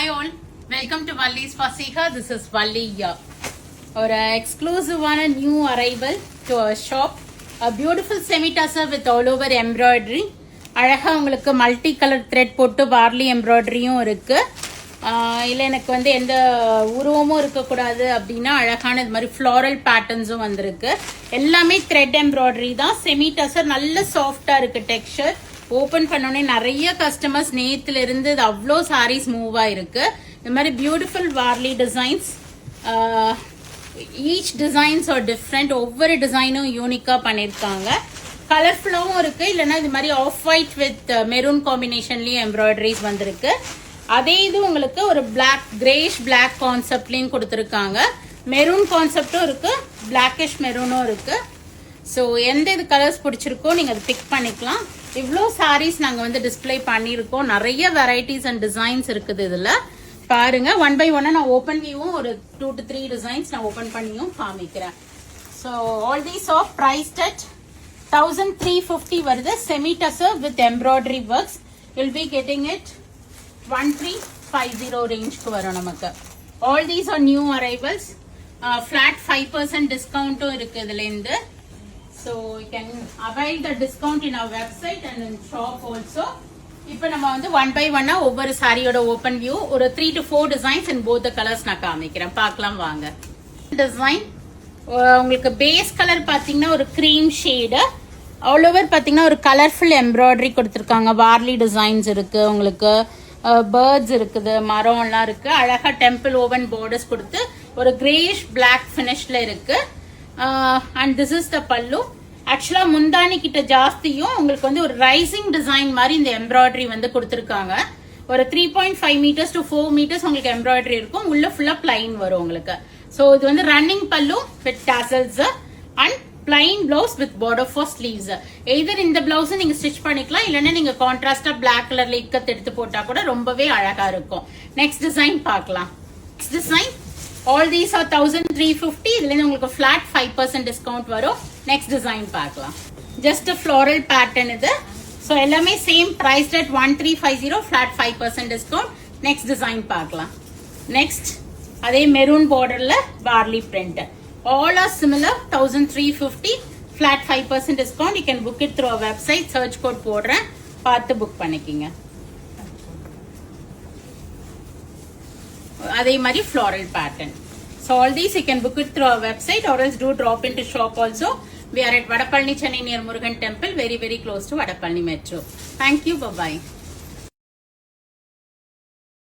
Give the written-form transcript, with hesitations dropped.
Hi all, welcome to Valli's Fasiha. This is Valli here. Or exclusive one, a new arrival to our shop. A beautiful semi-tussar with all over embroidery. அழகா உங்களுக்கு multi colour thread போட்டு barley எம்ப்ராய்டரியும் இருக்கு. இல்லை எனக்கு வந்து எந்த உருவமும் இருக்கக்கூடாது அப்படின்னா அழகான இது மாதிரி ஃப்ளாரல் பேட்டர்ன்ஸும் வந்திருக்கு. எல்லாமே த்ரெட் எம்ப்ராய்டரி தான். செமி டசர் நல்ல சாஃப்டா இருக்கு டெக்ஸ்சர். ஓபன் பண்ணோடனே நிறைய கஸ்டமர்ஸ் நேத்துல இருந்து அவ்வளோ சாரீஸ் மூவ் ஆயிருக்கு. இந்த மாதிரி beautiful Warli designs. Each designs are different. ஒவ்வொரு டிசைனும் யூனிக்கா பண்ணியிருக்காங்க. கலர்ஃபுல்லாகவும் இருக்கு. இல்லைன்னா இது மாதிரி ஆஃப் ஒயிட் வித் மெரூன் காம்பினேஷன்லயும் எம்ப்ராய்டரிஸ் வந்திருக்கு. அதே இது உங்களுக்கு ஒரு பிளாக் கிரேஷ் பிளாக் கான்செப்ட்லயும் கொடுத்துருக்காங்க. மெரூன் கான்செப்டும் இருக்கு, பிளாக்கிஷ் மெரூனும் இருக்கு. ஸோ எந்த இது கலர்ஸ் பிடிச்சிருக்கோ நீங்க அதை பிக் பண்ணிக்கலாம். இவ்வளோ சாரீஸ் நாங்க வந்து டிஸ்பிளே பண்ணியிருக்கோம். நிறைய வெரைட்டிஸ் அண்ட் டிசைன்ஸ் இருக்குது இதுல. பாருங்க, ஒன் பை ஒன்னா நான் ஓபன் வியூவும் ஒரு 2 to 3 டிசைன்ஸ் நான் ஓபன் பண்ணியும் காமிக்கிறேன். So all these of priced at 1350 வருது. Semi tussar with embroidery works. Will be getting it 1350 ரேஞ்ச்க்கு வரும் நமக்கு. All these are new arrivals. Flat 5% டிஸ்கவுண்ட்டும் இருக்கு இதுல இருந்து. So you can avail the discount in our website and in shop also. இப்போ நம்ம வந்து ஒன் பை ஒன்னா ஒவ்வொரு சாரியோட ஓபன் வியூ ஒரு 3 to 4 designs in both colours நான் காமிக்கிறேன். பார்க்கலாம் வாங்க. டிசைன் உங்களுக்கு பேஸ் கலர் பாத்தீங்கன்னா ஒரு கிரீம் ஷேடு. ஆல் ஓவர் பாத்தீங்கன்னா ஒரு கலர்ஃபுல் எம்ப்ராய்டரி கொடுத்துருக்காங்க. வார்லி டிசைன்ஸ் இருக்கு, உங்களுக்கு பேர்ட்ஸ் இருக்குது, மரம் எல்லாம் இருக்கு. அழகா டெம்பிள் ஓவன் பார்டர்ஸ் கொடுத்து ஒரு கிரேஷ் பிளாக் பினிஷ்ல இருக்கு. அண்ட் திஸ் இஸ் த பல்லு. ஆக்சுவலா முந்தானி கிட்ட ஜாஸ்தியும் உங்களுக்கு வந்து ஒரு ரைசிங் டிசைன் மாதிரி இந்த எம்ப்ராய்டரி வந்து கொடுத்துருக்காங்க. ஒரு 3.5 meters to 4 meters உங்களுக்கு எம்ப்ராய்டரி இருக்கும். உள்ள ஃபுல்லா பிளைன் வரும் உங்களுக்கு. ஸோ இது வந்து ரன்னிங் பல்லு with tassels and plain blouse with border for sleeves. Either இந்த பிளவுஸ் நீங்க ஸ்டிச் பண்ணிக்கலாம், இல்லைன்னா நீங்க கான்ட்ராஸ்டா பிளாக் கலர்ல இக்கத்து எடுத்து போட்டா கூட ரொம்பவே அழகா இருக்கும். நெக்ஸ்ட் டிசைன் பார்க்கலாம். Next design all these are 1350. இதுல இருந்து உங்களுக்கு flat 5% டிஸ்கவுண்ட் வரும். நெக்ஸ்ட் டிசைன் பார்க்கலாம். ஜஸ்ட் floral pattern இது. சோ எல்லாமே same price at 1350, flat 5% discount. Next design பார்க்கலாம். நெக்ஸ்ட் அதே மெரூன் பார்டர்ல Warli print. all are similar 1350, flat 5% discount. you can book it through our website. search code போடுறேன், பார்த்து book பண்ணிக்கங்க. அதே மாதிரி floral pattern. So all these you can book it through our website or else do drop into shop also. We are at Vadapalni, Chennai near Murugan Temple, very close to Vadapalni Metro. Thank you. Bye bye.